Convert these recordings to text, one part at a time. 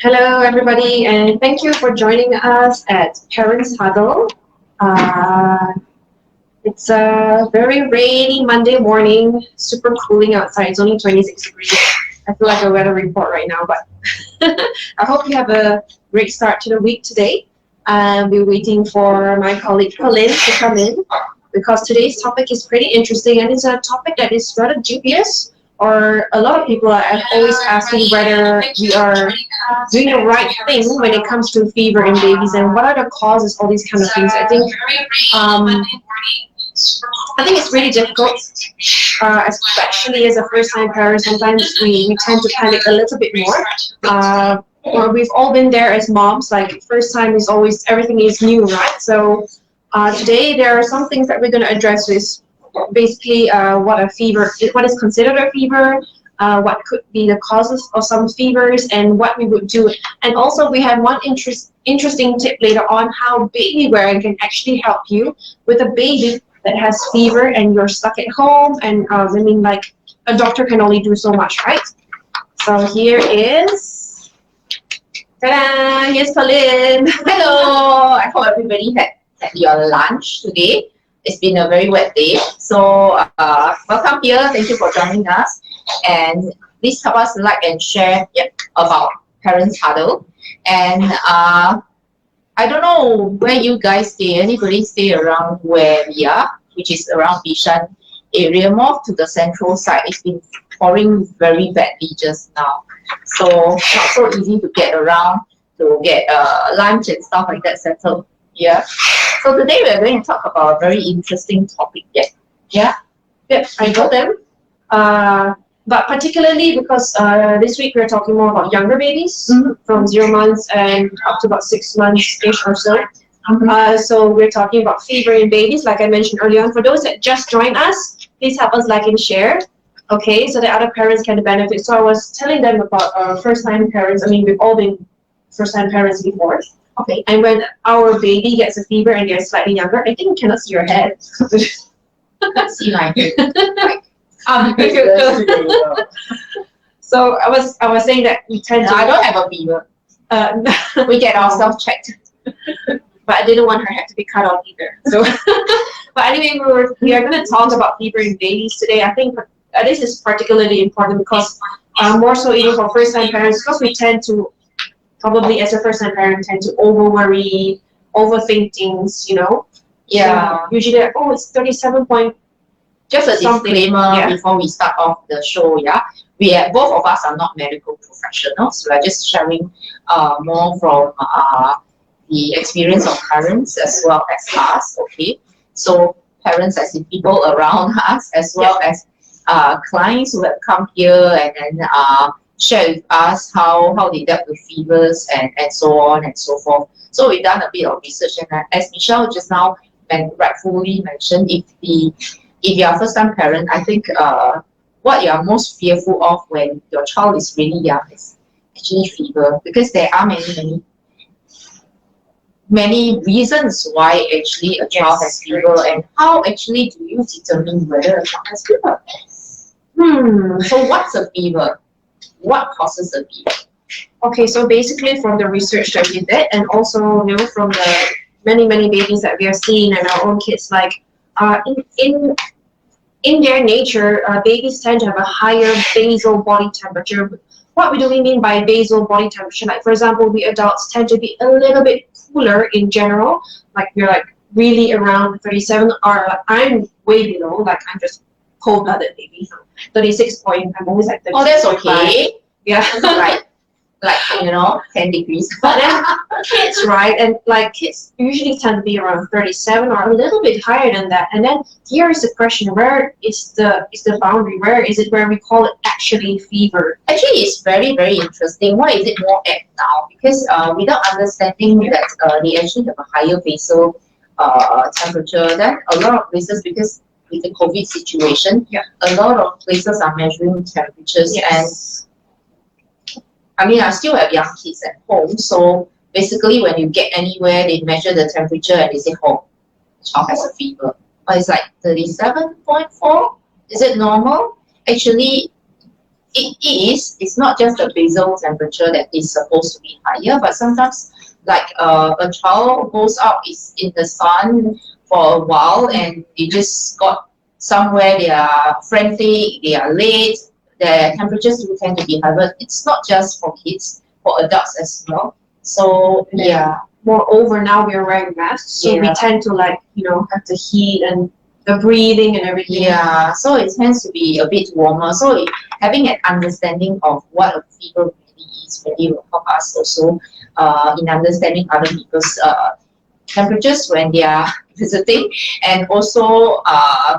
Hello, everybody, and thank you for joining us at Parents Huddle. Uh, it's a very rainy Monday morning, super cooling outside. It's only 26 degrees. I feel like a weather report right now, but I hope you have a great start to the week today. We're waiting for my colleague Colin to come in because today's topic is pretty interesting and it's a topic that is rather dubious, or a lot of people are always asking whether we are doing the right thing when it comes to fever in babies and what are the causes, all these kind of things. I think it's really difficult, especially as a first-time parent. Sometimes we tend to panic a little bit more. Or we've all been there as moms. Like first time is always everything is new, right? So today there are some things that we're going to address with basically what is considered a fever, what could be the causes of some fevers, and what we would do. And also we have one interesting tip later on how baby wearing can actually help you with a baby that has fever and you're stuck at home. And like a doctor can only do so much, right? So here is, ta-da, here's Colin. Hello, I hope everybody had your lunch today. It's been a very wet day. So welcome here. Thank you for joining us. And please help us like and share about Parents Huddle. And I don't know where you guys stay. Anybody stay around where we are, which is around Bishan area, more to the central side. It's been pouring very badly just now. So not so easy to get around to get lunch and stuff like that settled. Yeah. So today we're going to talk about a very interesting topic. Yeah. I got them. But particularly because this week we're talking more about younger babies from 0 months and up to about 6 months-ish or so. So we're talking about fever in babies, like I mentioned earlier on. For those that just joined us, please help us like and share, okay, so that other parents can benefit. So I was telling them about first-time parents. I mean, we've all been first-time parents before. Okay, and when our baby gets a fever and they're slightly younger, I think you cannot see your head. See my head. So I was saying that we tend to. I don't have a fever. We get ourselves checked. But I didn't want her head to be cut off either. So, but anyway, we are going to talk about fever in babies today. I think this is particularly important because more so even for first-time parents, because we tend to probably as a first-time parent tend to over-worry, overthink things, you know. Yeah. So usually, it's 37 point. Just a disclaimer before we start off the show, both of us are not medical professionals. We are just sharing more from the experience of parents as well as us, okay? So parents as in people around us as well as clients who have come here and then share with us how they dealt with fevers and so on and so forth. So we've done a bit of research, and as Michelle just now rightfully mentioned, if you're a first-time parent, I think what you're most fearful of when your child is really young is actually fever, because there are many reasons why actually a child has fever, and how actually do you determine whether a child has fever? So what's a fever? What causes a fever? Okay, so basically from the research that we did, and also from the many babies that we are seeing and our own kids, like in their nature, babies tend to have a higher basal body temperature. What do we mean by basal body temperature? Like, for example, we adults tend to be a little bit cooler in general. Like, we're like really around 37, or I'm way below. Like, I'm just cold-blooded baby. 36 point. I'm always like 36. Oh, that's okay. Yeah. like 10 degrees. But then kids, right? And like kids usually tend to be around 37 or a little bit higher than that. And then here is the question: where is the boundary? Where is it where we call it actually fever? Actually, it's very interesting. Why is it more apt now? Because without understanding that they actually have a higher basal temperature, then a lot of places, because with the COVID situation, a lot of places are measuring temperatures. And I mean, I still have young kids at home, so basically when you get anywhere, they measure the temperature and they say, oh, the child has a fever. But it's like 37.4. Is it normal? Actually, it's not just the basal temperature that is supposed to be higher, but sometimes like a child goes out is in the sun for a while and they just got somewhere, they are frantic, they are late, their temperatures do tend to be high, but it's not just for kids, for adults as well. So yeah. Moreover, now we're wearing masks, so we tend to like, have the heat and the breathing and everything. Yeah, so it tends to be a bit warmer. So having an understanding of what a fever really is really will help us also in understanding other people's temperatures when they are visiting, and also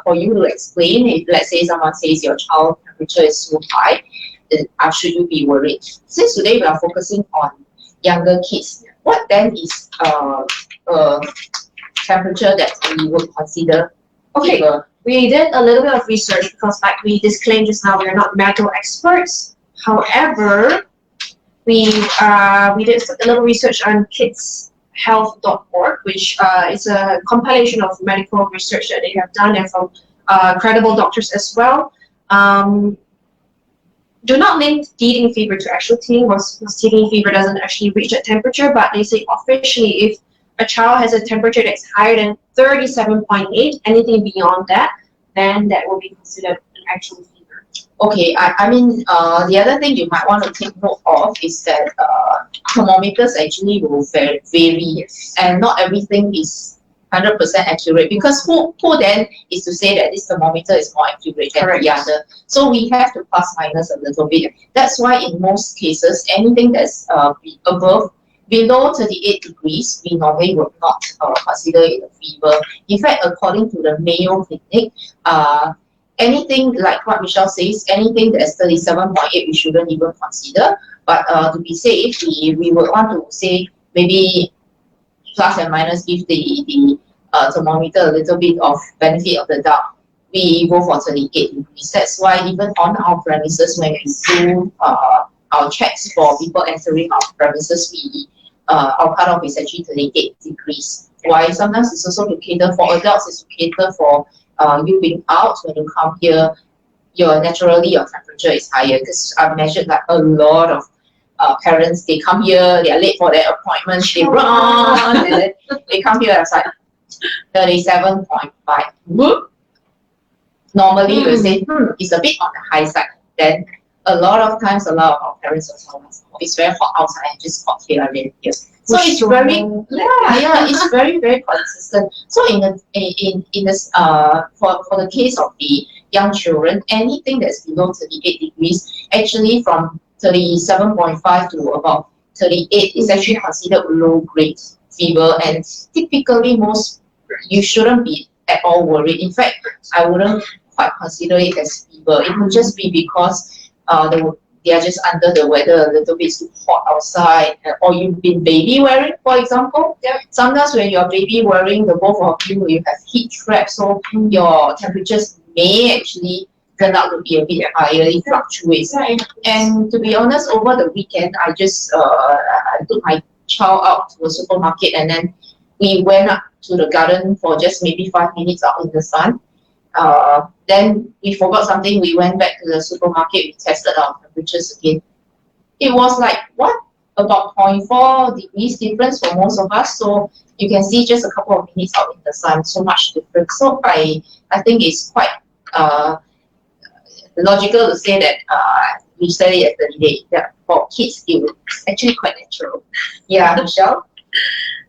for you to explain if let's say someone says your child temperature is so high, then should you be worried? Since today we are focusing on younger kids, what then is temperature that we would consider? Okay, we did a little bit of research because like we disclaimed just now, we are not medical experts. However, we did a little research on kidshealth.org, which is a compilation of medical research that they have done and from credible doctors as well. Do not link teething fever to actual teething, because teething fever doesn't actually reach that temperature, but they say officially if a child has a temperature that's higher than 37.8, anything beyond that, then that will be considered an actual fever. Okay, I mean, the other thing you might want to take note of is that thermometers actually will vary, and not everything is 100% accurate, because who then is to say that this thermometer is more accurate than the other? So we have to plus minus a little bit. That's why in most cases, anything that's below 38 degrees, we normally would not consider it a fever. In fact, according to the Mayo Clinic, anything like what Michelle says, anything that's 37.8, we shouldn't even consider. But to be safe, we would want to say maybe plus and minus, give the thermometer a little bit of benefit of the doubt. We go for 38 degrees. That's why even on our premises, when we do our checks for people entering our premises, our cutoff is actually 38 degrees. Why? Sometimes it's also to cater for adults, it's to cater for you being out. When you come here, naturally your temperature is higher, because I've measured like a lot of parents, they come here, they are late for their appointments, they run, and then they come here, it's like 37.5. Normally we say, it's a bit on the high side. Then a lot of times, a lot of our parents will tell us, it's very hot outside and just hot here and here. So it's very, it's very, very consistent. So in this for the case of the young children, anything that's below 38 degrees, actually from 37.5 to about 38 is actually considered low grade fever, and typically you shouldn't be at all worried. In fact, I wouldn't quite consider it as fever. It would just be because they are just under the weather, a little bit too hot outside, or you've been baby wearing, for example. Sometimes when you're baby wearing, the both of you have heat traps, so your temperatures may actually turn out to be a bit higher. It fluctuates. And to be honest, over the weekend, I just I took my child out to a supermarket, and then we went up to the garden for just maybe 5 minutes out in the sun. Then we forgot something. We went back to the supermarket. We tested our temperatures again. It was like about 0.4 degrees difference for most of us. So you can see just a couple of minutes out in the sun, so much difference. So I think it's quite logical to say that we study at 38. Yeah, for kids, it's actually quite natural. Yeah, Michelle.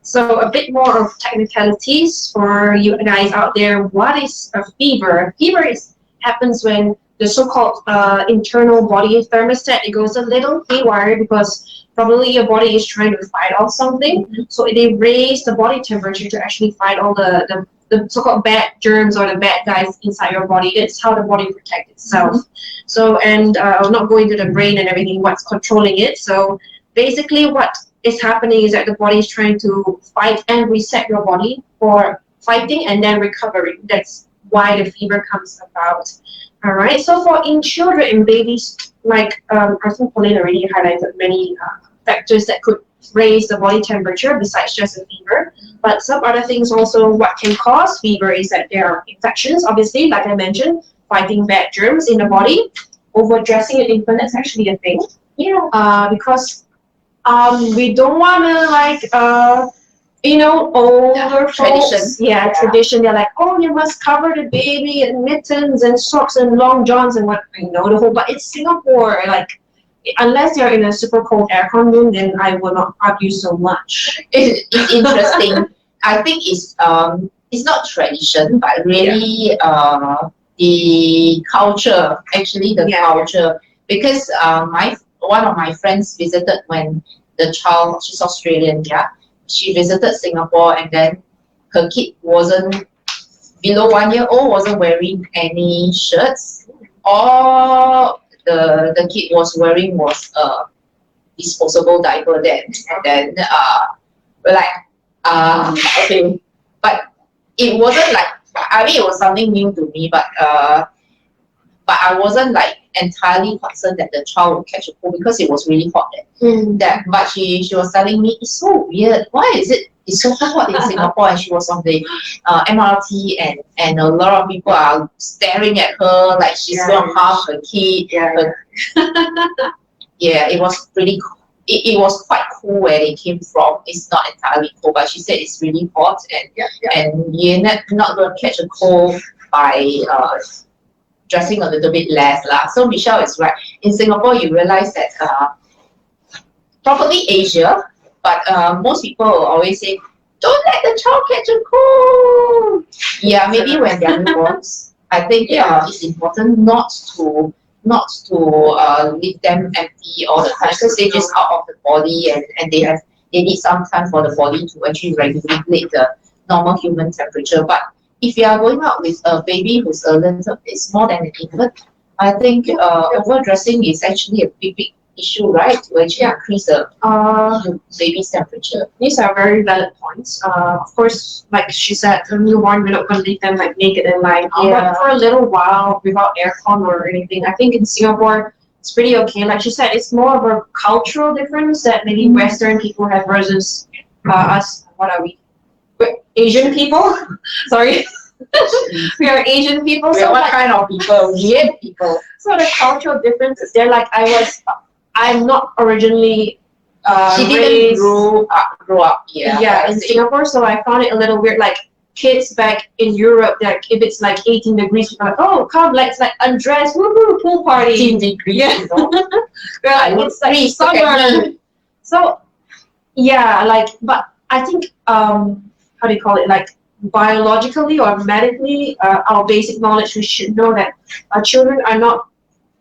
So a bit more of technicalities for you guys out there. What is a fever? Fever happens when the so-called internal body thermostat, it goes a little haywire because probably your body is trying to fight off something. So they raise the body temperature to actually fight all the so-called bad germs or the bad guys inside your body. It's how the body protects itself. So, and I'll not go into the brain and everything, what's controlling it. So basically what is happening is that the body is trying to fight and reset your body for fighting and then recovering. That's why the fever comes about. All right. So for in children and babies, like I think Pauline already highlighted many factors that could raise the body temperature besides just a fever. But some other things also what can cause fever is that there are infections, obviously, like I mentioned, fighting bad germs in the body. overdressing an infant is actually a thing. Yeah. Because we don't want to older Tradition. folks, tradition. They're like, oh, you must cover the baby in mittens and socks and long johns and what the whole. But it's Singapore, like. Unless you're in a super cold aircon room, then I will not argue so much. It's interesting. I think it's not tradition, but really the culture. Actually, the culture, because one of my friends visited when the child, she's Australian, she visited Singapore, and then her kid wasn't below 1 year old, wasn't wearing any shirts. All the kid was wearing was a disposable diaper then, and then we're like okay, but it wasn't like, I mean, it was something new to me, but I wasn't like entirely concerned that the child would catch a cold because it was really hot then. But she was telling me, it's so weird, why is it's so hot in Singapore? And she was on the MRT, and a lot of people are staring at her like she's going to harm her kid. It was pretty cool. It was quite cool where they came from. It's not entirely cold, but she said it's really hot, and you're not going to catch a cold by dressing a little bit less lah. So Michelle is right. In Singapore, you realize that probably Asia, but most people will always say, don't let the child catch a cold. Yeah, maybe when they're newborns. I think it's important not to leave them empty all the time, because they're just out of the body, and they need some time for the body to actually regulate the normal human temperature. But if you are going out with a baby who's a little, it's more than an infant, I think overdressing is actually a big issue, right? To actually increase the baby's temperature. These are very valid points. Of course, like she said, the newborn, we're not going to leave them like naked and lying out. But for a little while, without aircon or anything, I think in Singapore, it's pretty okay. Like she said, it's more of a cultural difference that maybe Western people have versus us. What are we? We're Asian people. Sorry. We are Asian people. So what kind of people? Weird people. So the cultural differences, they're like, I'm not originally she didn't grow up in Singapore, so I found it a little weird. Like kids back in Europe, like if it's like 18 degrees, people are like, oh come, let's like undress, woohoo, pool party. 18 degrees, you know? It's like summer. So but I think how do you call it, like biologically or medically, our basic knowledge, we should know that our children are not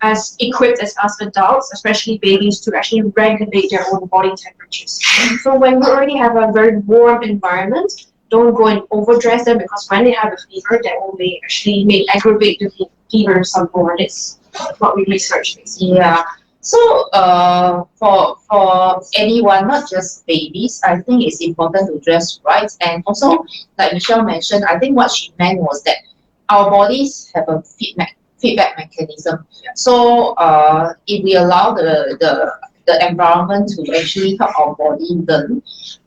as equipped as us adults, especially babies, to actually regulate their own body temperatures. So when we already have a very warm environment, don't go and overdress them, because when they have a fever, that will may aggravate the fever some more. That's what we researched. Yeah. So for anyone, not just babies, I think it's important to dress right. And also, like Michelle mentioned, I think what she meant was that our bodies have a feedback mechanism. So if we allow the environment to actually help our body learn,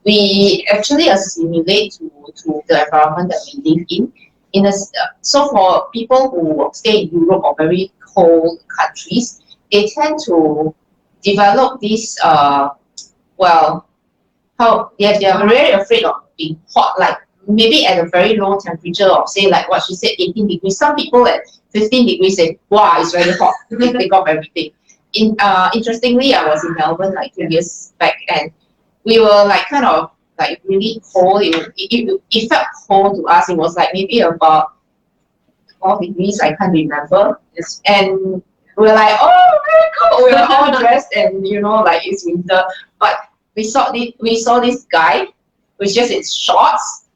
we actually assimilate to the environment that we live in. So for people who stay in Europe or very cold countries, they tend to develop this they're very afraid of being hot, like maybe at a very low temperature of, say, like what she said, 18 degrees. Some people at 15 degrees say, wow, it's very hot. They take off everything. Interestingly, I was in Melbourne like 2 years back, and we were like kind of like really cold. It felt cold to us. It was like maybe about 12 degrees, I can't remember. And we were like, oh, very cold. We were all dressed, and like it's winter. But we saw this guy with just his shorts,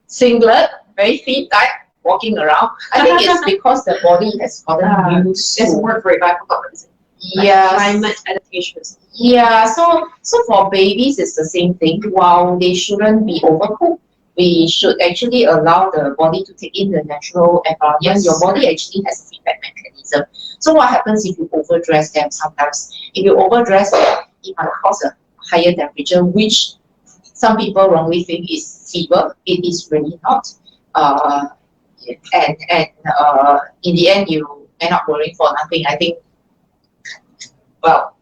singlet, very fit type, walking around. I think it's because the body has gotten used to. There's a word for it, but I forgot what it is. Yeah, climate adaptations. Yeah, so for babies, it's the same thing. While they shouldn't be overcooked, we should actually allow the body to take in the natural environment. Yes. Your body actually has a feedback mechanism. So what happens if you overdress them sometimes? If you overdress them, it might cause a higher temperature, which some people wrongly think is fever. It is really not. And in the end, you end up worrying for nothing. I think well.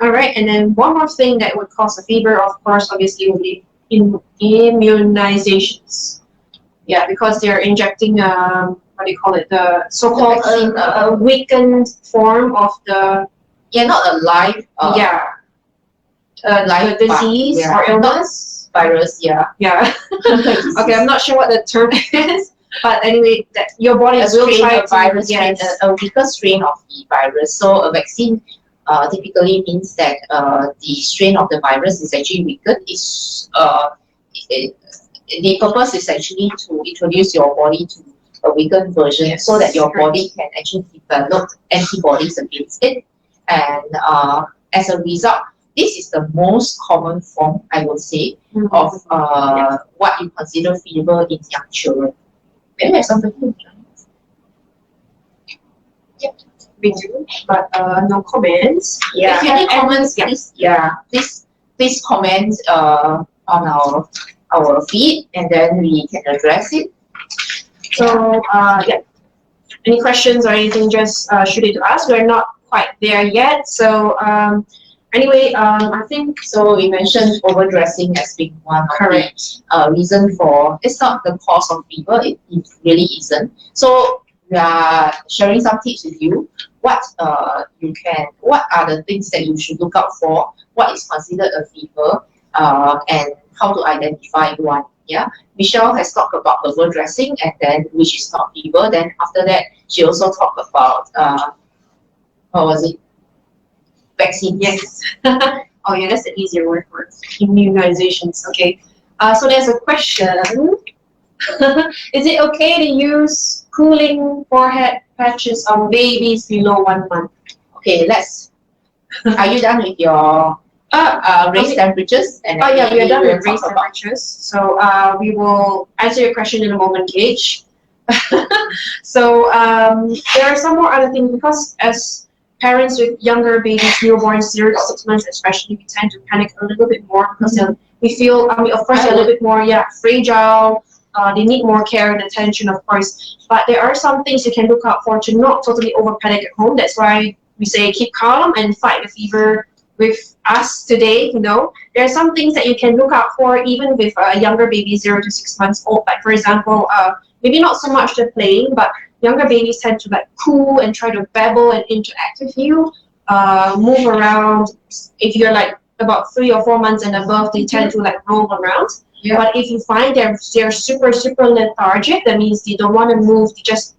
All right, and then one more thing that would cause a fever, of course, obviously, would be immunizations. Yeah, because they're injecting, what do you call it, the so-called weakened form of the... Yeah, not a live, live the disease or illness. Virus, yeah. Yeah. Okay, I'm not sure what the term is, but anyway, that your body will try a virus to... strain, a weaker strain of the virus. So a vaccine typically means that the strain of the virus is actually weakened. The purpose is actually to introduce your body to a weakened version, so that your body can actually develop antibodies against it. And as a result, this is the most common form, I would say, of what you consider fever in young children. Maybe have something to We do, but no comments. Yeah. If you have any comments, please comment on our feed, and then we can address it. So any questions or anything, just shoot it to us. We're not quite there yet. So anyway, I think... So we mentioned overdressing as being one of the reason for... It's not the cause of fever, it really isn't. So we are sharing some tips with you. What are the things that you should look out for? What is considered a fever, and how to identify one? Yeah, Michelle has talked about overdressing, and then which is not fever. Then after that, she also talked about what was it? Vaccine. Yes. Oh yeah, that's the easier word for it. Immunizations. Okay. So there's a question. Is it okay to use cooling forehead patches on babies below 1 month? Okay, let's... Are you done with your raised temperatures? And we are done with raised temperatures. So we will answer your question in a moment, Gage. So there are some more other things, because as parents with younger babies, newborns, 0 to 6 months especially, we tend to panic a little bit more, because we feel, I mean, of course, they're a little bit more fragile. They need more care and attention, of course. But there are some things you can look out for to not totally over panic at home. That's why we say keep calm and fight the fever with us today. You know, there are some things that you can look out for even with a younger baby, 0 to 6 months old. Like for example, maybe not so much the playing, but younger babies tend to like coo and try to babble and interact with you, move around. If you're like about 3 or 4 months and above, they tend to like roll around. Yeah. But if you find they're super lethargic, that means they don't want to move, they just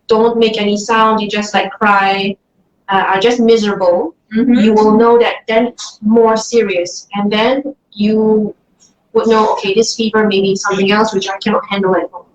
don't make any sound, they just like cry, are just miserable, you will know that then it's more serious. And then you would know, okay, this fever may be something else which I cannot handle at home.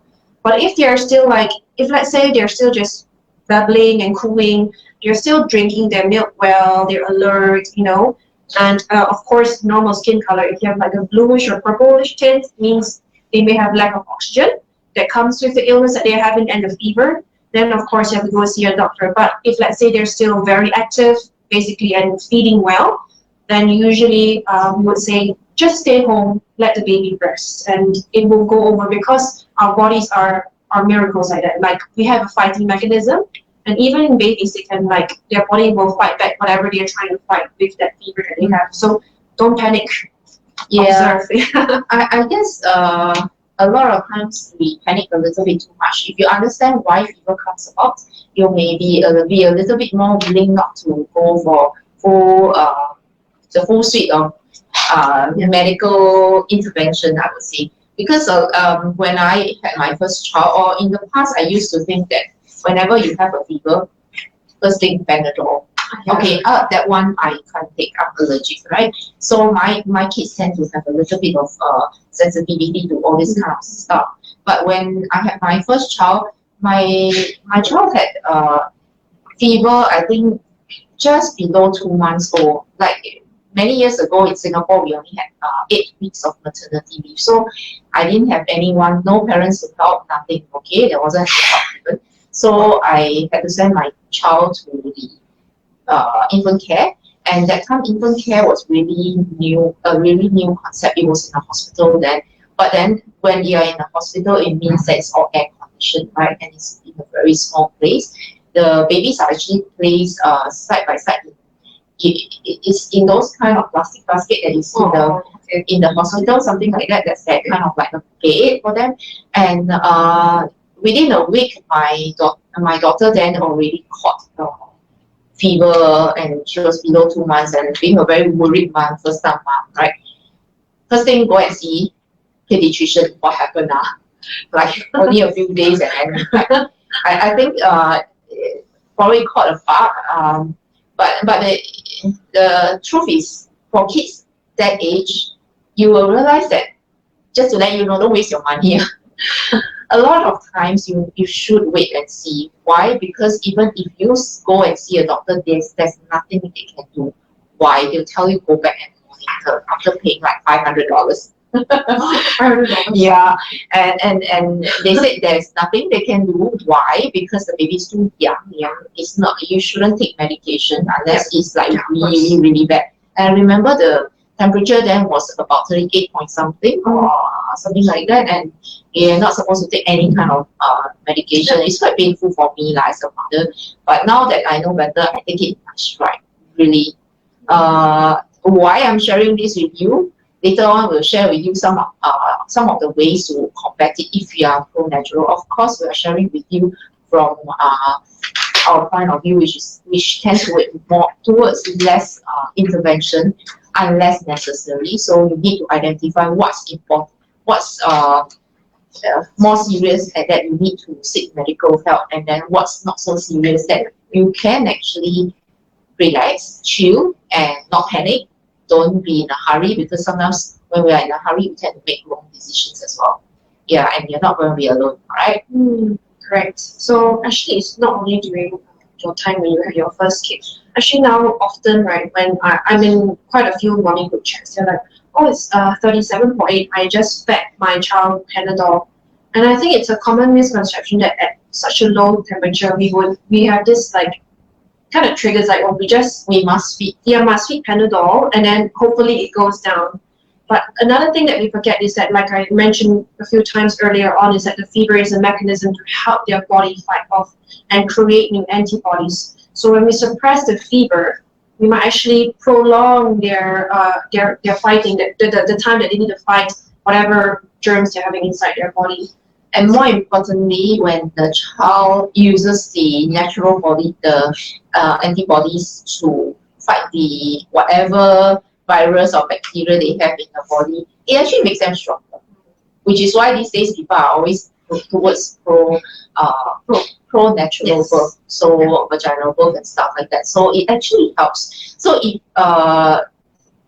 But if they're still like, if let's say they're still just babbling and cooing, they're still drinking their milk well, they're alert, you know, and of course, normal skin color, if you have like a bluish or purplish tint, means they may have lack of oxygen that comes with the illness that they're having and the fever. Then of course you have to go see a doctor. But if let's say they're still very active, basically, and feeding well, then usually we would say just stay home, let the baby rest, and it will go over, because our bodies are miracles like that. Like we have a fighting mechanism. And even in babies, they can like, their body will fight back whatever they're trying to fight with that fever that they have. So don't panic. Yeah. I guess a lot of times we panic a little bit too much. If you understand why fever comes about, you may be a little bit more willing not to go for the full suite of medical intervention, I would say. Because when I had my first child, or in the past, I used to think that whenever you have a fever, first thing, Panadol. Okay, that one I can't take, I'm allergic, right? So my kids tend to have a little bit of sensitivity to all this kind of stuff. But when I had my first child, my child had fever, I think just below 2 months old. Like many years ago in Singapore, we only had 8 weeks of maternity leave. So I didn't have anyone, no parents to help, nothing. Okay, there wasn't any help even. So I had to send my child to the infant care, and that time infant care was really new, a really new concept. It was in a hospital then, but then when you are in a hospital, it means that it's all air conditioned, right? And it's in a very small place. The babies are actually placed side by side in it's in those kind of plastic basket that you see in the hospital, something like that. That's that kind of like a bed for them. And within a week, my daughter then already caught fever, and she was below 2 months, and being a very worried mom, first time mom, right? First thing, go and see pediatrician. What happened now? Like only a few days, and then like, I think probably caught a bug. But the truth is, for kids that age, you will realize that, just to let you know, don't waste your money. A lot of times you should wait and see. Why? Because even if you go and see a doctor, there's nothing they can do. Why? They'll tell you go back and monitor after paying like $500. Yeah, and they said there's nothing they can do. Why? Because the baby's too young. It's not. You shouldn't take medication unless it's like really, really bad. And remember, the temperature then was about 38 point something or something like that, and you're not supposed to take any kind of medication. It's quite painful for me as a mother, but now that I know better, I take it much right. Really, why I'm sharing this with you? Later on, we'll share with you some of the ways to combat it if you are pro-natural. Of course, we are sharing with you from our point of view, which tends to more towards less intervention unless necessary. So you need to identify what's important, what's more serious, and that you need to seek medical help, and then what's not so serious that you can actually relax, chill, and not panic. Don't be in a hurry, because sometimes when we are in a hurry, we tend to make wrong decisions as well. Yeah, and you're not going to be alone, right? Correct. So actually, it's not only during your time when you have your first kid. Actually, now often, right, when I'm in quite a few morning group chats, they're like, oh, it's 37.8. I just fed my child Panadol. And I think it's a common misconception that at such a low temperature, we have this like kind of triggers like, well, we must feed Panadol, and then hopefully it goes down. But another thing that we forget is that, like I mentioned a few times earlier on, is that the fever is a mechanism to help their body fight off and create new antibodies. So when we suppress the fever, we might actually prolong their fighting, the time that they need to fight whatever germs they're having inside their body. And more importantly, when the child uses the natural body, the antibodies to fight the whatever virus or bacteria they have in the body, it actually makes them stronger. Which is why these days people are always towards pro-natural birth, so vaginal birth and stuff like that. So it actually helps. So if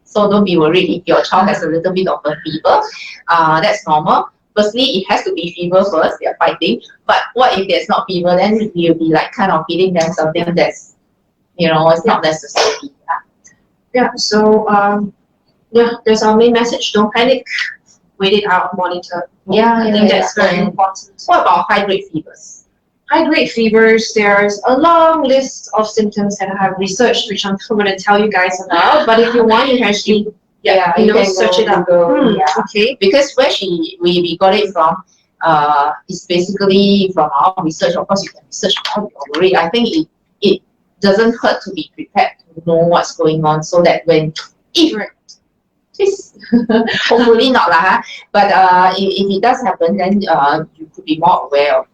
so don't be worried if your child has a little bit of a fever. That's normal. Firstly, it has to be fever first, they're fighting. But what if there's not fever? Then you'll be like kind of feeding them something that's, it's not necessary. Yeah, so there's our main message. Don't panic. Wait it out, monitor. I think that's very important. What about high-grade fevers? High-grade fevers, there's a long list of symptoms that I have researched, which I'm not going to tell you guys about. But if you want, you can actually search it up. Okay. Because where we got it from is basically from our research. Of course, you can research how you're worried. I think it doesn't hurt to be prepared to know what's going on, so that when hopefully not lah, but if it does happen, then you could be more aware of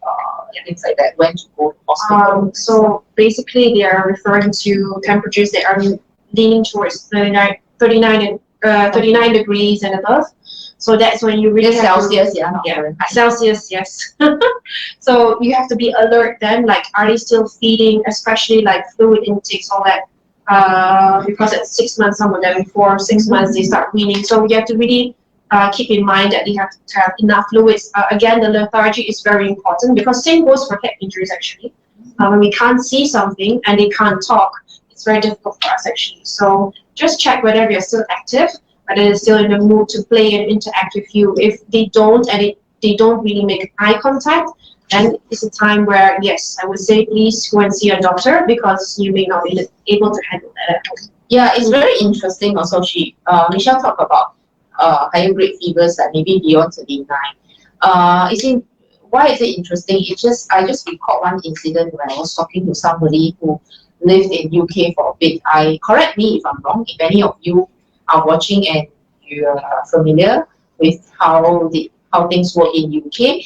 things like that, when to go to hospital. So basically, they are referring to temperatures that are leaning towards 39 degrees and above. So that's when you really have Celsius, Celsius, yes. So you have to be alert then, like, are they still feeding, especially like fluid intakes, all that. Because at 6 months, some of them, 4 or 6 months, they start weaning. So you have to really keep in mind that they have to have enough fluids. Again, the lethargy is very important, because same goes for head injuries actually. When we can't see something and they can't talk, it's very difficult for us actually. So just check whether they're still active, whether they're still in the mood to play and interact with you. If they don't, and they don't really make eye contact, then it's a time where, yes, I would say please go and see a doctor, because you may not be able to handle that at home. Yeah, it's very interesting also. Michelle talked about higher grade fevers that maybe beyond 39. Why is it interesting? I just recalled one incident when I was talking to somebody who lived in UK for a bit. Correct me if I'm wrong, if any of you are watching and you are familiar with how things work in UK.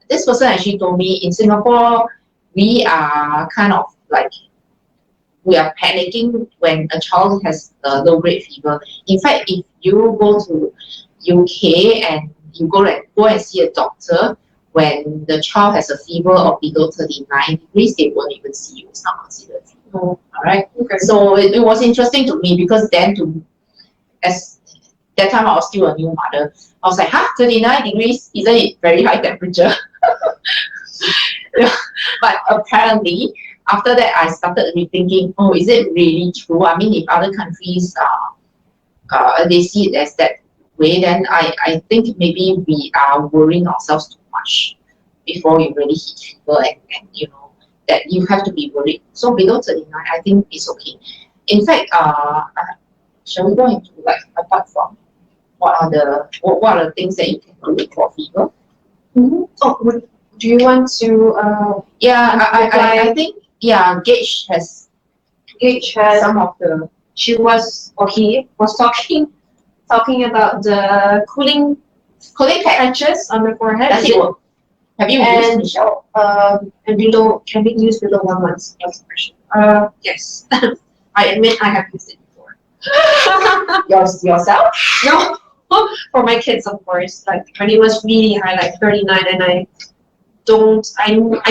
This person actually told me in Singapore, we are kind of like, we are panicking when a child has a low grade fever. In fact, if you go to UK and you go and see a doctor, when the child has a fever of below 39 degrees, they won't even see you. It's not considered fever. Oh, All right. okay. So it was interesting to me because then as that time I was still a new mother. I was like, 39 degrees, isn't it very high temperature? Yeah. But apparently, after that, I started rethinking, oh, is it really true? I mean, if other countries, they see it as that way, then I think maybe we are worrying ourselves too much before you really hit fever and you know, that you have to be worried. So below 39, I think it's okay. In fact, shall we go into like apart from what are the things that you can do for fever? Mm-hmm. Oh, do you want to? Yeah, I think Gage has some of the. He was talking about the cooling patches on the forehead. Does it work? Have you used, Michelle? And below, can be used below 1 month. Yes. I admit I have used it before. Yourself? No, for my kids, of course. Like when it was really high, like 39, and I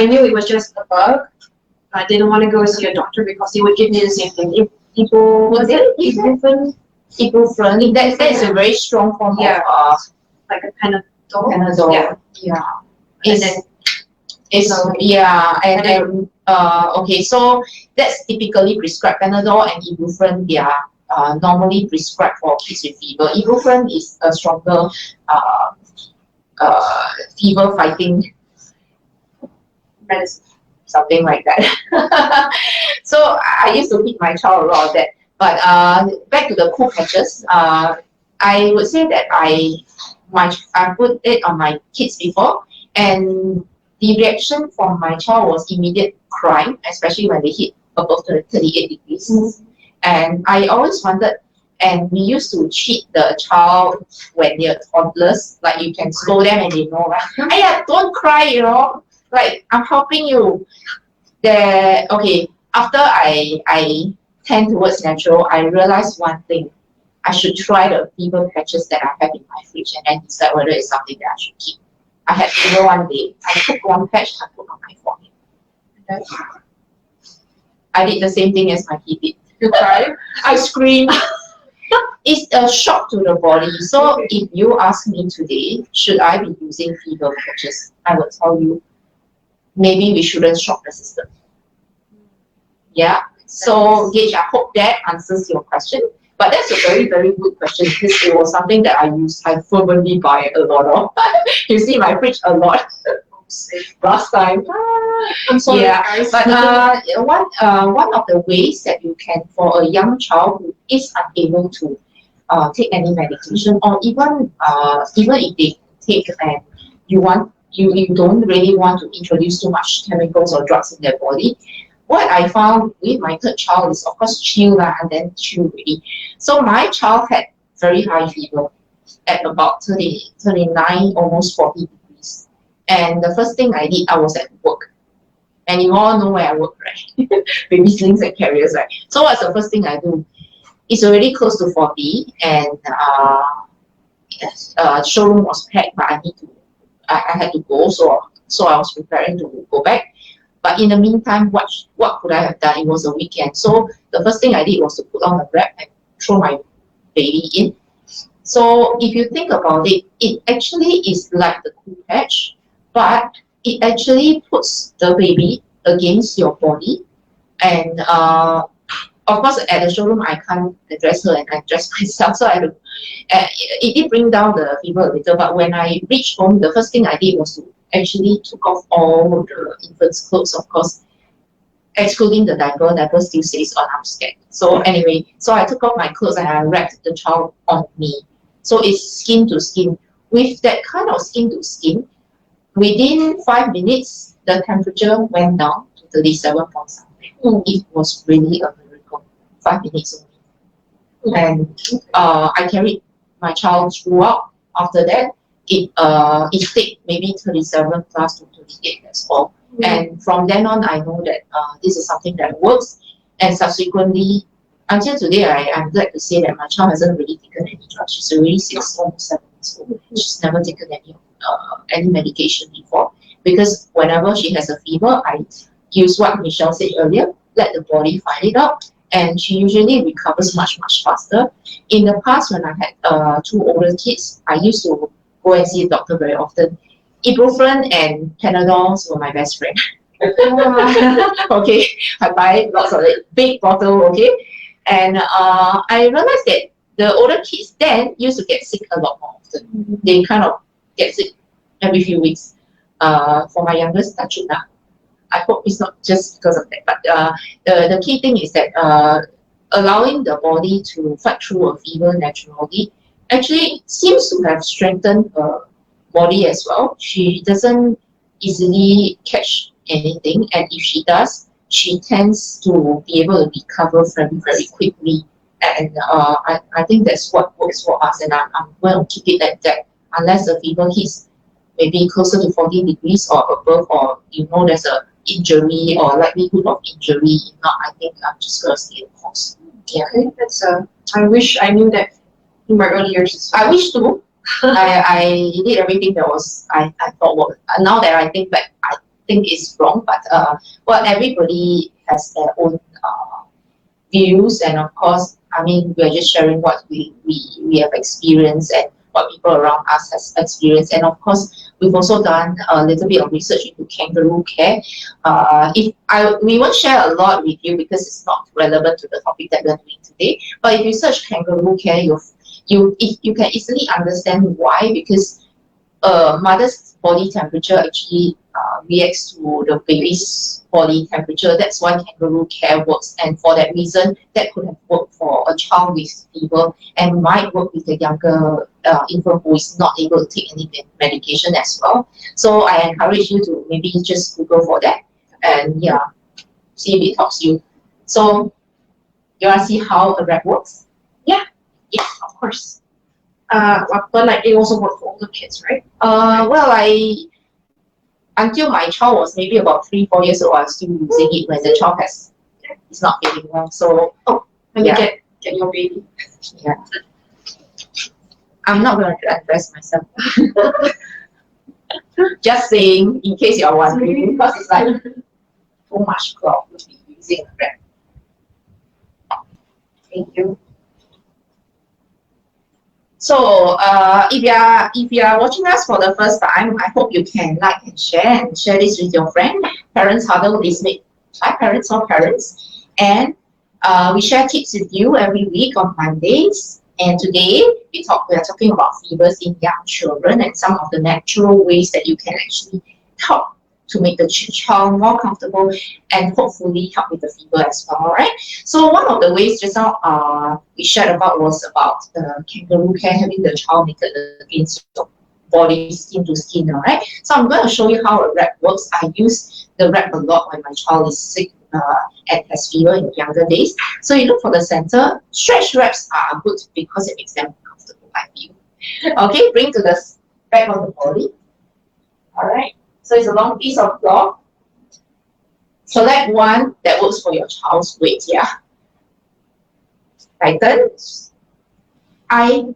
knew it was just a bug. I didn't want to go see a doctor because he would give me the same thing. Ibuprofen. That is a very strong form of like a Panadol. Panadol. Yeah. Okay, so that's typically prescribed. Panadol and ibuprofen, they are normally prescribed for kids with fever. Ibuprofen is a stronger fever fighting medicine, something like that. So I used to hit my child a lot of that. But back to the cool patches, I would say that I put it on my kids before, and the reaction from my child was immediate crying, especially when they hit above 38 degrees. Mm-hmm. And I always wanted, and we used to cheat the child when they're toddlers, like you can scold them and they know, right? Hey, don't cry, you know, like I'm helping you. Okay, after I tend towards natural, I realized one thing. I should try the fever patches that I have in my fridge and then decide whether it's something that I should keep. I had fever one day. I took one patch and put on my forehead. I did the same thing as my kid did. You cried? I screamed. It's a shock to the body. So if you ask me today, should I be using fever patches? I would tell you, maybe we shouldn't shock the system. Yeah. So Gage, I hope that answers your question. But that's a very, very good question because it was something that I fervently buy a lot of. You see my fridge a lot last time. I'm sorry, yeah, guys. But one of the ways that you can, for a young child who is unable to take any medication, or even if they take and you don't really want to introduce too much chemicals or drugs in their body. What I found with my third child is, of course, chill and then chill really. So my child had very high fever at about 39, almost 40 degrees. And the first thing I did, I was at work. And you all know where I work, right? Baby slings and carriers, right? So what's the first thing I do? It's already close to 40 and showroom was packed, but I had to go, so I was preparing to go back. But in the meantime, what could I have done? It was a weekend. So the first thing I did was to put on a wrap and throw my baby in. So if you think about it, it actually is like the cool patch, but it actually puts the baby against your body. And of course, at the showroom, I can't address her and I address myself. So it did bring down the fever a little. But when I reached home, the first thing I did was to actually took off all the infant's clothes, of course, excluding the diaper. Diaper still stays on, I'm scared. So anyway, so I took off my clothes and I wrapped the child on me. So it's skin to skin. With that kind of skin to skin, within 5 minutes, the temperature went down to 37 point something. It was really a miracle. 5 minutes only. And I carried my child throughout. After that, it take maybe 37 plus to 38, that's all. And from then on, I know that this is something that works. And subsequently, until today, I'm glad to say that my child hasn't really taken any drugs. She's already 6, almost 7 years old. She's never taken any medication before. Because whenever she has a fever, I use what Michelle said earlier, let the body fight it out. And she usually recovers much, much faster. In the past, when I had 2 older kids, I used to go and see a doctor very often. Ibuprofen and Panadols were my best friend. Okay, I buy lots of it, big bottle, okay? And I realized that the older kids then used to get sick a lot more often. They kind of get sick every few weeks. For my youngest, I hope it's not just because of that. But the key thing is that allowing the body to fight through a fever naturally actually seems to have strengthened her body as well. She doesn't easily catch anything, and if she does, she tends to be able to recover very, very quickly. And I think that's what works for us, and I'm going to keep it like that unless the fever hits maybe closer to 40 degrees or above, or there's a injury or likelihood of injury. If not, I think I'm just going to stay the course. Yeah. Okay, that's I wish I knew that in my early years. I wish to. I did everything that was I thought worked. Now that I think back, I think it's wrong. But well, everybody has their own views, and of course, I mean, we're just sharing what we have experienced and what people around us has experienced. And of course, we've also done a little bit of research into kangaroo care. We won't share a lot with you because it's not relevant to the topic that we're doing today. But if you search kangaroo care, you can easily understand why, because mother's body temperature actually reacts to the baby's body temperature. That's why kangaroo care works, and for that reason, that could have worked for a child with fever and might work with a younger infant who is not able to take any medication as well. So I encourage you to maybe just Google for that and see if it helps you. So you want to see how a wrap works? Yeah, of course. But like it also worked for older kids, right? Well, until my child was maybe about 3-4 years old, I was still using it when the child is not feeling well. So when you get your baby. Yeah. I'm not going to address myself. Just saying, in case you're wondering, because it's like too much cloth to be using a wrap. Thank you. So if you are watching us for the first time, I hope you can like and share this with your friend. Parents Huddle is made by parents or parents, and we share tips with you every week on Mondays. And today we are talking about fevers in young children and some of the natural ways that you can actually help to make the child more comfortable and hopefully help with the fever as well, all right? So one of the ways just now we shared about was about the kangaroo care, having the child naked against your body, skin to skin, all right? So I'm going to show you how a wrap works. I use the wrap a lot when my child is sick and has fever in younger days. So you look for the center. Stretch wraps are good because it makes them comfortable, I feel. Okay, bring to the back of the body. All right. So it's a long piece of cloth. Select one that works for your child's weight, yeah. Tighten.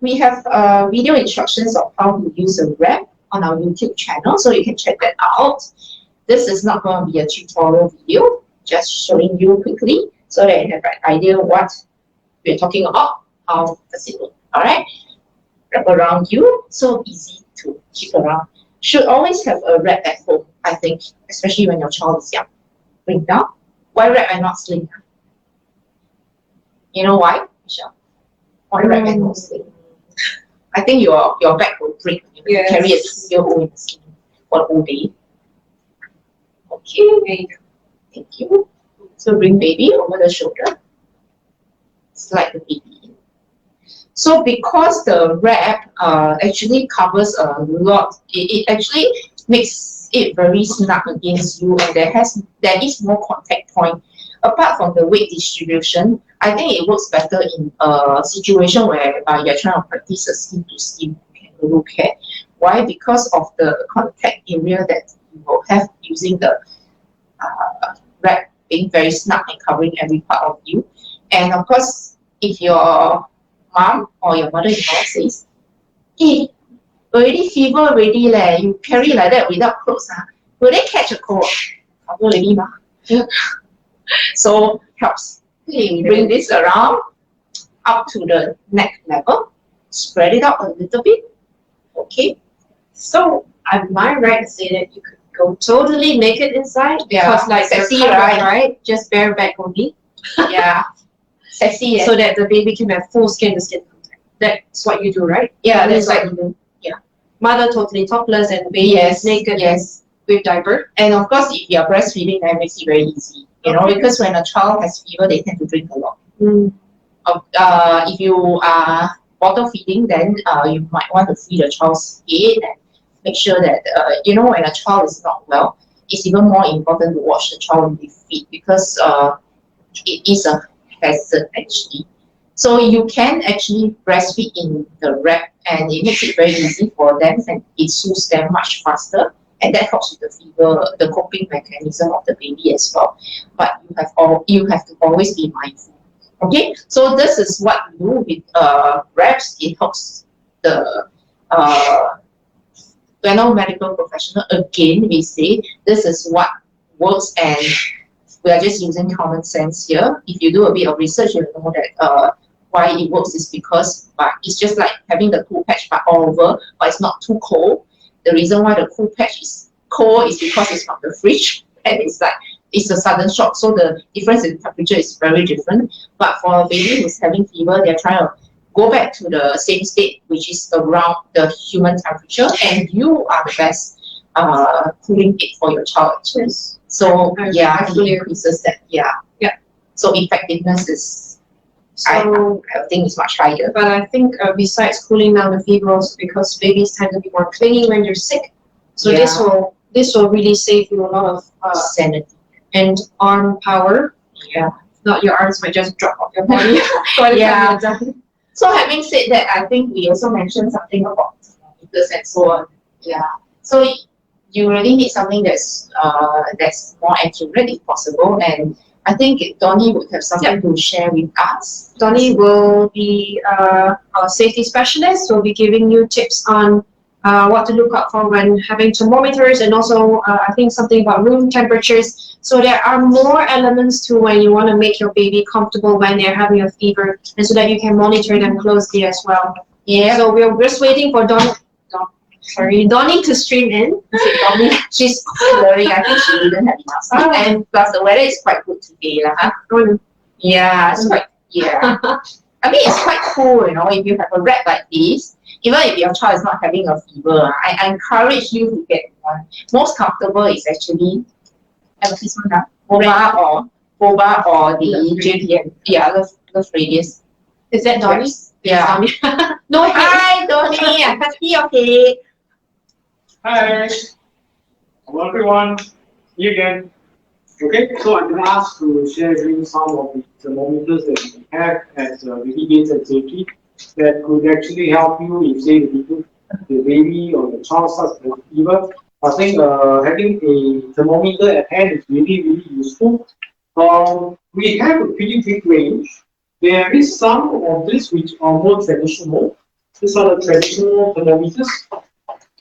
We have video instructions of how to use a wrap on our YouTube channel, so you can check that out. This is not going to be a tutorial video, just showing you quickly so that you have an idea what we're talking about, how does it work, all right? Wrap around you, so easy to keep around. Should always have a wrap at home, I think, especially when your child is young. Bring down. Why wrap and not sling? You know why, Michelle? Why wrap and not sling? I think your back will break when you carry a 2-year-old in the sling for the whole day. Okay, thank you. So bring baby over the shoulder. Slide the baby in. So because the wrap actually covers a lot, it actually makes it very snug against you, and there is more contact point apart from the weight distribution, I think it works better in a situation where you're trying to practice a skin to skin kangaroo care. Why? Because of the contact area that you will have using the wrap being very snug and covering every part of you. And of course, if your mom or your mother-in-law says, hey, already fever already leh, you carry like that without clothes, will they catch a cold? Cover already, ma. So helps. Okay, bring this around up to the neck level, spread it out a little bit. Okay. So am I right to say that you could go totally naked inside? Yeah, Because like sexy, you're covered, right? Just bareback only. Yeah. Sexy. So that the baby can have full skin to skin contact. That's what you do, right? Yeah, that's what you do. Yeah. Mother totally topless and baby is naked. Yes. With diaper. And of course, if you're breastfeeding, that makes it very easy. You know, because when a child has fever, they tend to drink a lot. If you are bottle feeding, then you might want to feed the child's head and make sure that when a child is not well, it's even more important to watch the child when they feed, because it is a hazard actually. So you can actually breastfeed in the wrap, and it makes it very easy for them, and it soothes them much faster. And that helps with the fever, the coping mechanism of the baby as well. But you have to always be mindful. Okay, so this is what you do with wraps. It helps the medical professional. Again, we say this is what works, and we are just using common sense here. If you do a bit of research, you'll know that why it works is because it's just like having the cool patch but all over, but it's not too cold. The reason why the cool patch is cold is because it's from the fridge, and it's a sudden shock, so the difference in temperature is very different. But for a baby who's having fever, they're trying to go back to the same state, which is around the human temperature, and you are the best cooling aid for your child actually. So yeah, it increases that. Yeah. So effectiveness is, I think, is much higher. But I think besides cooling down the fever, also because babies tend to be more clingy when you're sick, so this will really save you a lot of sanity and arm power. Yeah. Not your arms might just drop off your body. Yeah. So having said that, I think we also mentioned something about thermometers and so on. Yeah. So you really need something that's more accurate if possible, and I think Donnie would have something to share with us. Donnie will be our safety specialist. Will be giving you tips on what to look out for when having thermometers, and also I think something about room temperatures. So there are more elements to when you want to make your baby comfortable when they're having a fever, and so that you can monitor them closely as well. Yeah. So we're just waiting for Donnie to stream in. She's blurry. I think she didn't have enough sleep, and plus the weather is quite good today, Yeah, it's quite. Yeah. I mean, it's quite cool, if you have a wrap like this. Even if your child is not having a fever, I encourage you to get one. Most comfortable is actually Boba or the JPM. Yeah, Love Radius. Is that Donnie? Yeah. No, hi Donnie. I'm happy. Okay. Hi. Hello everyone. Me again. Okay, so I'm going to ask to share with you some of the thermometers that we have at remedies and safety that could actually help you if, say, the baby or the child starts to have fever. I think having a thermometer at hand is really, really useful. We have a pretty big range. There is some of this which are more traditional. These are the traditional thermometers.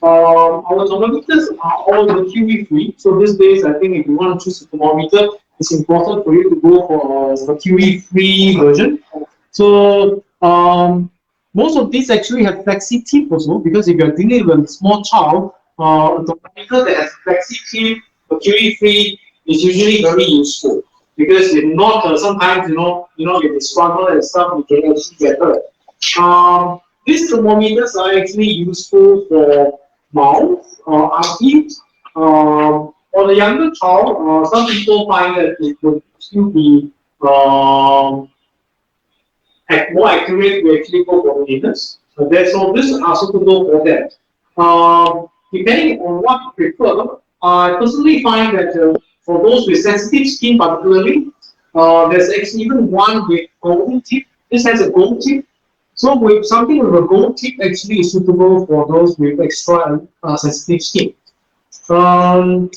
Our thermometers are all mercury free. So these days, I think if you want to choose a thermometer, it's important for you to go for a mercury free version. So most of these actually have flexi tip also, because if you're dealing with a small child, a thermometer that has flexi tip, mercury free is usually very useful, because if not, sometimes if they struggle and stuff, you can actually get hurt. These thermometers are actually useful for mouth, auntie. For the younger child, some people find that it would still be more accurate to actually go for the anus. So this is suitable for that. Depending on what you prefer, I personally find that for those with sensitive skin particularly, There's actually even one with gold tip. This has a gold tip. So with something with a gold tip actually is suitable for those with extra sensitive skin. Um,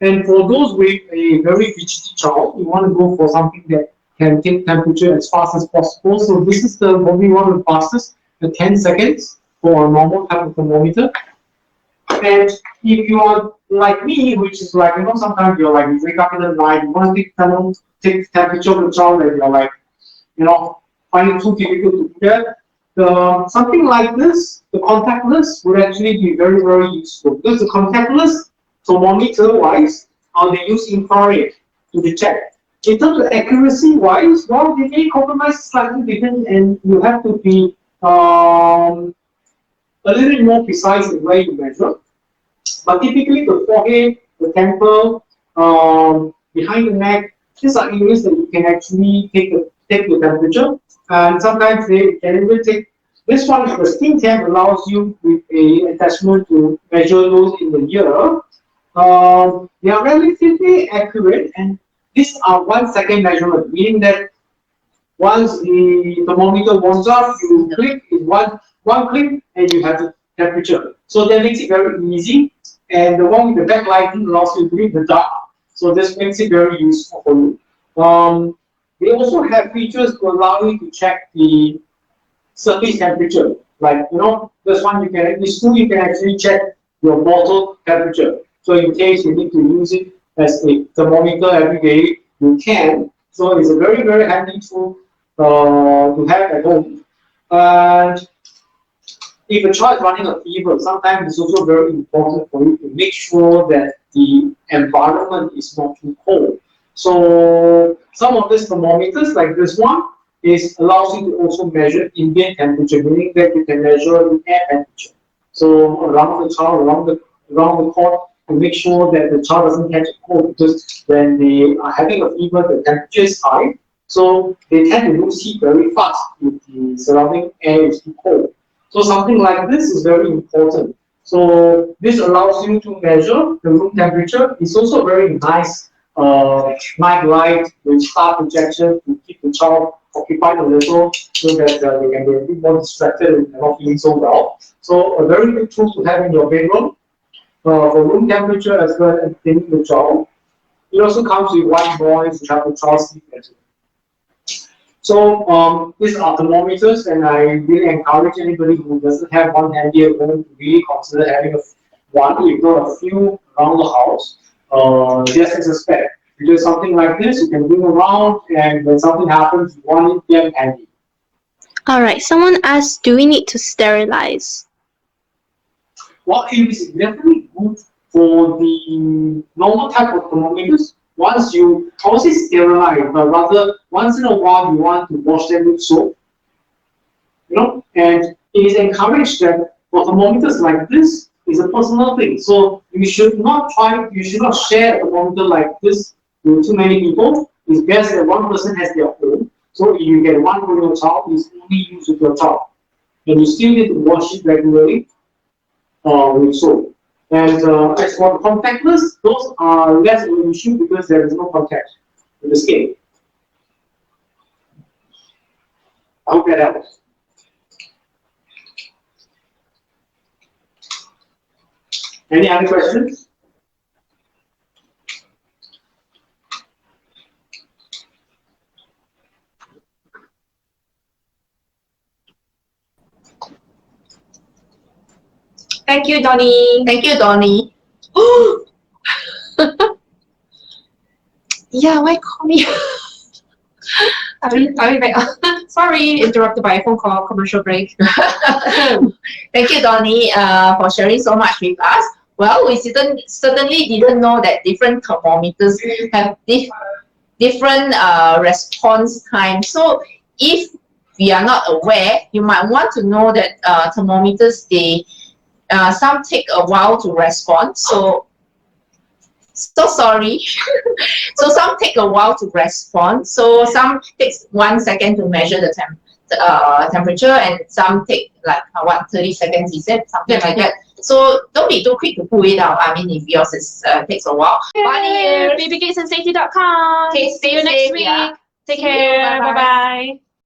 and for those with a very fidgety child, you want to go for something that can take temperature as fast as possible. So this is the probably one of the fastest, 10 seconds for a normal type of thermometer. And if you are like me, which is like, sometimes you're like, you wake up in the night, you want to take temperature of the child, and you're like, find it too difficult to do that. Something like this, the contactless, would actually be very, very useful. Because the contactless thermometer wise, they use infrared to detect. In terms of accuracy wise, well, they may compromise slightly different, and you have to be a little bit more precise in where you measure. But typically, the forehead, the temple, behind the neck, these are areas that you can actually take the temperature. And sometimes they can even take this one. The skin tab allows you with a attachment to measure those in the ear. They are relatively accurate, and these are 1 second measurement, meaning that once the thermometer warms up, you click in one click and you have the temperature. So that makes it very easy. And the one with the backlighting allows you to do it in the dark. So this makes it very useful for you. They also have features to allow you to check the surface temperature. Like, this one you can actually check your bottle temperature. So in case you need to use it as a thermometer every day, you can. So it's a very, very handy tool to have at home. And if a child is running a fever, sometimes it's also very important for you to make sure that the environment is not too cold. So some of these thermometers, like this one, allows you to also measure ambient temperature, meaning that you can measure the air temperature. So around the child, around the cot, to make sure that the child doesn't catch a cold, because when they are having a fever, the temperature is high, so they tend to lose heat very fast if the surrounding air is too cold. So something like this is very important. So this allows you to measure the room temperature. It's also very nice night light with star projection to keep the child occupied a little, so that they can be a bit more distracted and not feeling so well. So a very good tool to have in your bedroom for room temperature as well as entertaining the child. It also comes with white noise to help the child sleep better. So these are thermometers, and I really encourage anybody who doesn't have one handy at home to really consider having one, if not a few, around the house, just as a spare. Because something like this, you can bring around, and when something happens, you want it them handy. Alright, someone asked, do we need to sterilize? Well, it is definitely good for the normal type of thermometers. Once you, I would say sterilize, but rather once in a while you want to wash them with soap. And it is encouraged that for thermometers like this is a personal thing. So you should not share a thermometer like this with too many people. It's best that one person has their own. So if you get one for your child, it's only used with your child. And you still need to wash it regularly with soap. And as for contactless, those are less of an issue because there is no contact with the skin. I hope that helps. Any other questions? Thank you, Donnie. Thank you, Donnie. Yeah, why call me? Sorry, interrupted by a phone call, commercial break. Thank you, Donnie, for sharing so much with us. Well, we certainly didn't know that different thermometers have different response time. So if we are not aware, you might want to know that thermometers, some take a while to respond. So sorry. So some take a while to respond. So some takes 1 second to measure the temperature, and some take like 30 seconds, he said, something like that, So don't be too quick to pull it out. I mean, if yours is takes a while. BabygatesandSafety.com. Okay, See you next week. Yeah. Take See you. care. Bye-bye. Bye bye.